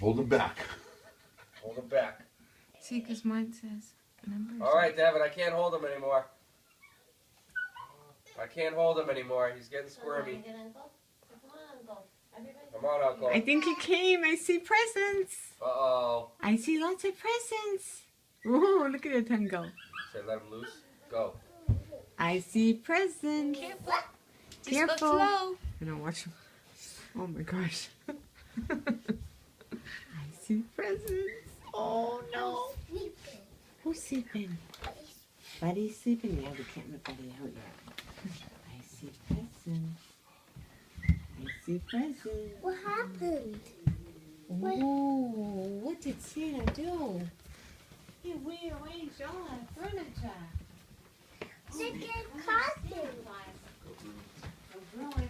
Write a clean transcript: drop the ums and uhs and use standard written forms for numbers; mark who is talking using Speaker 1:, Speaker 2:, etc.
Speaker 1: Hold him back.
Speaker 2: Hold him back.
Speaker 3: See, because mine says numbers.
Speaker 2: All right, Devin, I can't hold him anymore. I can't hold him anymore. He's getting squirmy. Come on, Uncle.
Speaker 3: I think he came. I see presents.
Speaker 2: Uh-oh.
Speaker 3: I see lots of presents. Oh, look at your tongue go.
Speaker 2: Say let him loose. Go.
Speaker 3: I see presents.
Speaker 4: Careful. Just
Speaker 3: Careful.
Speaker 4: go slow.
Speaker 3: I don't watch him. Oh my gosh. I see presents. Oh no. Who's sleeping? Buddy's sleeping? Yeah, we can't let Buddy out yet. I see presents. I see presents.
Speaker 5: What happened?
Speaker 3: Oh, what did Santa do? He rearranged all our furniture.
Speaker 5: Chicken costume.
Speaker 3: Really